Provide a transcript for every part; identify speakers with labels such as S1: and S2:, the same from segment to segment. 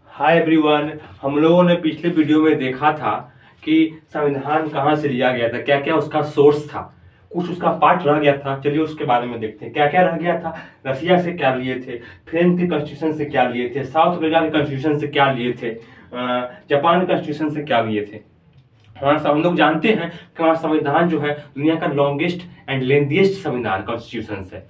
S1: Hi everyone. हम लोगों ने पिछले वीडियो में देखा था कि संविधान कहाँ से लिया गया था, क्या क्या उसका सोर्स था। कुछ उसका पार्ट रह गया था, चलिए उसके बारे में देखते हैं क्या क्या रह गया था। रसिया से क्या लिए थे, फ्रेंच के कॉन्स्टिट्यूशन से क्या लिए थे, साउथ अफ्रीका के कॉन्स्टिट्यूशन से क्या लिए थे, जापान के कॉन्स्टिट्यूशन से क्या लिए थे। हमारा हम लोग जानते हैं कि हमारा संविधान जो है दुनिया का लॉन्गेस्ट एंड लेंथीएस्ट संविधान कॉन्स्टिट्यूशन है।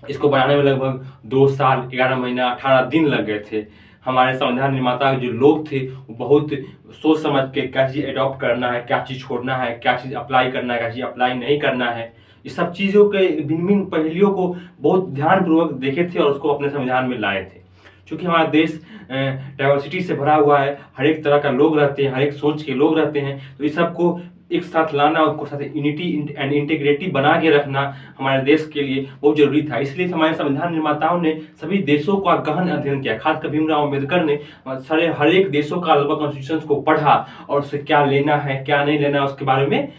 S1: इसको बनाने में लगभग 2 साल 11 महीना 18 दिन लग गए थे। हमारे संविधान निर्माता जो लोग थे वो बहुत सोच समझ के क्या चीज़ अडॉप्ट करना है, क्या चीज़ छोड़ना है, क्या चीज़ अप्लाई करना है, क्या चीज़ अप्लाई नहीं करना है, इस सब चीज़ों के भिन्न भिन्न पहलुओं को बहुत ध्यानपूर्वक देखे थे और उसको अपने संविधान में लाए थे। क्योंकि हमारा देश डाइवर्सिटी से भरा हुआ है, हर एक तरह का लोग रहते हैं, हर एक सोच के लोग रहते हैं, तो इस सबको एक साथ लाना, उसको साथ यूनिटी एंड इंटीग्रिटी बना के रखना हमारे देश के लिए बहुत जरूरी था। इसलिए हमारे संविधान निर्माताओं ने सभी देशों का गहन अध्ययन किया। खासकर भीमराव अम्बेडकर ने सारे हर एक देशों का लगभग कॉन्स्टिट्यूशन को पढ़ा और उससे क्या लेना है क्या नहीं लेना है उसके बारे में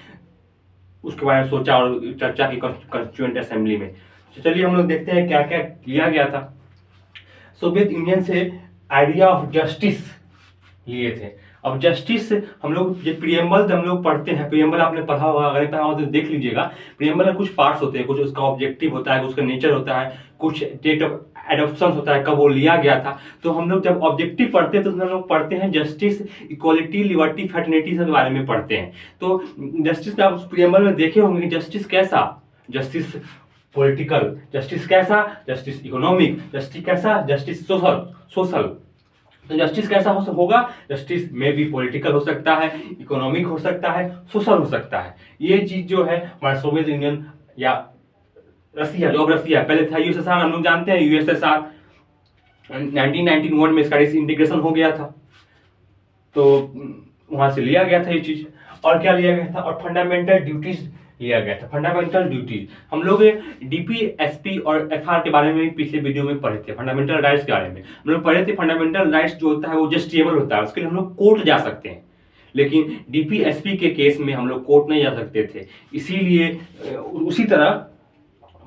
S1: सोचा और चर्चा की कॉन्स्टिट्यूएंट असेंबली में। तो चलिए हम लोग देखते हैं क्या क्या किया गया था। सोवियत यूनियन से आइडिया ऑफ जस्टिस लिए थे। अब जस्टिस हम लोग जो प्रियम्बल हम लोग पढ़ते हैं, प्रियम्बल आपने पढ़ा होगा, अगर पढ़ा हो तो देख लीजिएगा। प्रियम्बल में कुछ पार्ट्स होते हैं, कुछ उसका ऑब्जेक्टिव होता है, कुछ उसका नेचर होता है, कुछ डेट ऑफ एडॉप्शन होता है, कब वो लिया गया था। तो हम लोग जब ऑब्जेक्टिव पढ़ते हैं तो उसमें हम लोग पढ़ते हैं जस्टिस, इक्वालिटी, लिबर्टी, फ्रेटर्निटी सब के बारे में पढ़ते हैं। तो जस्टिस आप प्रियम्बल में देखे होंगे कि जस्टिस कैसा, जस्टिस पॉलिटिकल, जस्टिस कैसा, जस्टिस इकोनॉमिक, जस्टिस कैसा, जस्टिस सोशल सोशल। तो जस्टिस कैसा होगा, जस्टिस में भी पॉलिटिकल हो सकता है, इकोनॉमिक हो सकता है, सोशल हो सकता है। ये चीज जो है हमारा सोवियत यूनियन या रसिया, जो अब रसिया पहले था यूएसएसआर, हम लोग जानते हैं यूएसएसआर 1991 में इसका इंटीग्रेशन हो गया था, तो वहां से लिया गया था ये चीज। और क्या लिया गया था, और फंडामेंटल ड्यूटीज लिया गया था। फंडामेंटल ड्यूटीज हम लोग डीपी, एसपी और एफआर के बारे में पिछले वीडियो में पढ़े थे। फंडामेंटल राइट्स के बारे में हम लोग पढ़े थे। फंडामेंटल राइट्स जो होता है वो जस्टिएबल होता है, उसके लिए हम लोग कोर्ट जा सकते हैं, लेकिन डीपी एसपी के केस में हम लोग कोर्ट नहीं जा सकते थे। इसीलिए उसी तरह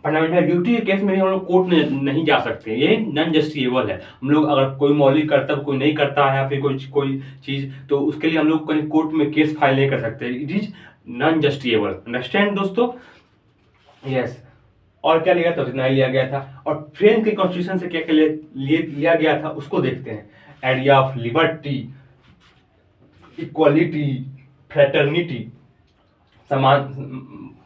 S1: फंडामेंटल ड्यूटी के केस में भी हम लोग कोर्ट नहीं जा सकते, ये नॉन जस्टिएबल है। हम लोग अगर कोई मौलिक कर्तव्य कोई नहीं करता है या फिर कोई चीज, तो उसके लिए हम लोग कहीं कोर्ट में केस फाइल नहीं कर सकते। It is non justifiable. Understand दोस्तों? यस। और क्या लिया था, इतना ही लिया गया था। और फ्रेंच के कॉन्स्टिट्यूशन से क्या क्या लिया गया था उसको देखते हैं। Idea of liberty, equality, fraternity, समान,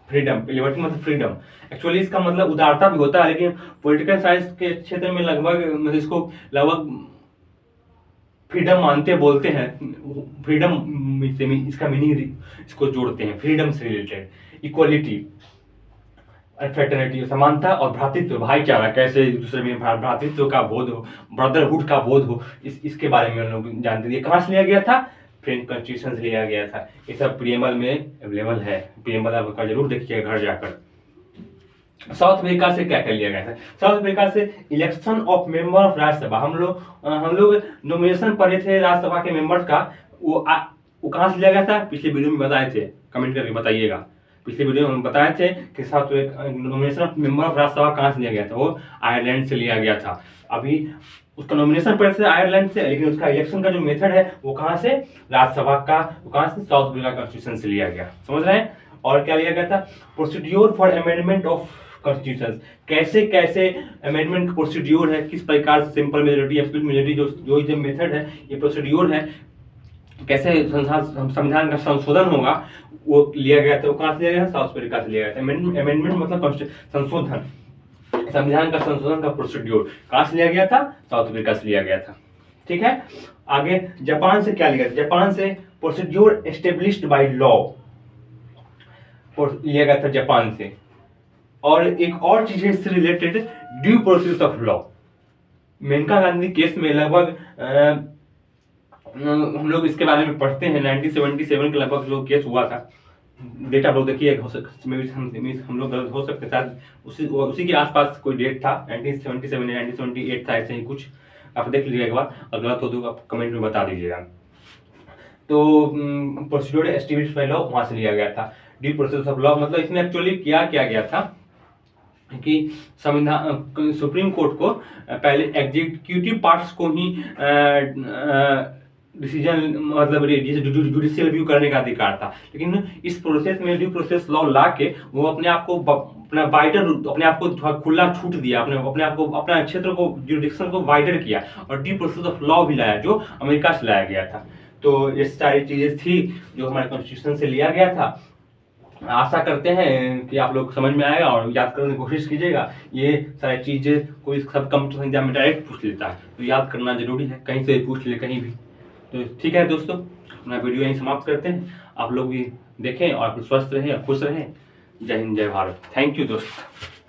S1: फ्रीडम। लिबर्टी मतलब फ्रीडम, एक्चुअली इसका मतलब उदारता भी होता है, लेकिन पॉलिटिकल साइंस के क्षेत्र में लगभग इसको लगभग फ्रीडम मानते बोलते हैं। फ्रीडम से इसका मीनिंग इसको जोड़ते हैं, फ्रीडम से रिलेटेड। इक्वालिटी, फ्रेटर्निटी, समानता और भ्रातृत्व, भाईचारा, कैसे एक दूसरे में भ्रातृत्व का बोध हो, ब्रदरहुड का बोध हो, इसके बारे में हम लोग जानते हैं। कहाँ से लिया गया था, फ्रेंच कॉन्स्टिट्यूशन से लिया गया था। ये सब प्रियम्बल में अवेलेबल है, प्रियम्बल आपका जरूर देखिएगा घर जाकर। साउथ अफ्रीका से क्या क्या लिया गया था, साउथ अफ्रीका से election of member of Rajya Sabha. हम लोग नॉमिनेशन पढ़े थे राज्यसभा के मेंबर्स का, वो कहाँ से लिया गया था, पिछले वीडियो में बताए थे, कमेंट करके बताइएगा। पिछले वीडियो में हम बताए थे कि south nomination of member of Rajya Sabha कहाँ से लिया गया था, वो आयरलैंड से लिया गया था। अभी उसका नॉमिनेशन पड़े थे आयरलैंड से, लेकिन उसका इलेक्शन का जो मेथड है वो कहाँ से, राज्यसभा का, वो कहाँ से, साउथ अफ्रीका कॉन्स्टिट्यूशन से लिया गया। समझ रहे हैं? और क्या लिया गया था, procedure for amendment of constitution. कैसे कैसे अमेंडमेंट प्रोसीड्योर है, किस प्रकार से सिंपल मेजोरिटी, एब्सोल्यूट मेजोरिटी, जो मेथड है, ये प्रोसीड्योर है, कैसे संविधान का संशोधन होगा, वो लिया गया था। वो कहाँ से लिया गया था, साउथ अफ्रीका से लिया गया था। अमेंडमेंट मतलब संशोधन, संविधान का संशोधन का प्रोसीड्योर कहाँ से लिया गया था, साउथ अफ्रीका से लिया गया था। ठीक है। आगे जापान से क्या लिया गया, जापान से प्रोसीड्योर एस्टेब्लिश्ड बाय लॉ लिया गया था जापान से। और एक और चीज है इससे related, due process of law. Maneka Gandhi case में लगभग हम लोग इसके बारे में पढ़ते हैं, 1977 के लगभग जो केस हुआ था, डेटा लोग देखिए, हम लोग हो सकते था उसी के आसपास कोई डेट था, 1977 या 1978 था, ऐसे ही कुछ। आप देख लीजिएगा एक बार, अगर गलत हो तो आप कमेंट में बता दीजिएगा। तो प्रोसीड्योर एस्टेब्लिश्ड बाय लॉ वहां से लिया गया था। ड्यू प्रोसेस ऑफ लॉ मतलब इसमें एक्चुअली क्या किया गया था, कि संविधान सुप्रीम कोर्ट को पहले एग्जीक्यूटिव पार्ट्स को ही डिसीजन मतलब जुडिशियल रिव्यू करने का अधिकार था, लेकिन इस प्रोसेस में ड्यू प्रोसेस लॉ ला के वो अपने आप को अपना वाइडर अपने आप को थोड़ा खुला छूट दिया, अपने आप को अपना क्षेत्र को जुडिक्शन को वाइडर किया और ड्यू प्रोसेस ऑफ लॉ भी लाया जो अमेरिका से लाया गया था। तो ये सारी चीजें थी जो हमारे कॉन्स्टिट्यूशन से लिया गया था। आशा करते हैं कि आप लोग समझ में आएगा और याद करने की कोशिश कीजिएगा। ये सारी चीजें कोई सब कंप्यूटर एग्जाम में डायरेक्ट पूछ लेता है, तो याद करना जरूरी है, कहीं से पूछ ले कहीं भी। तो ठीक है दोस्तों, अपना वीडियो यहीं समाप्त करते हैं। आप लोग भी देखें और स्वस्थ रहें और खुश रहें। जय हिंद, जय भारत। थैंक यू दोस्त।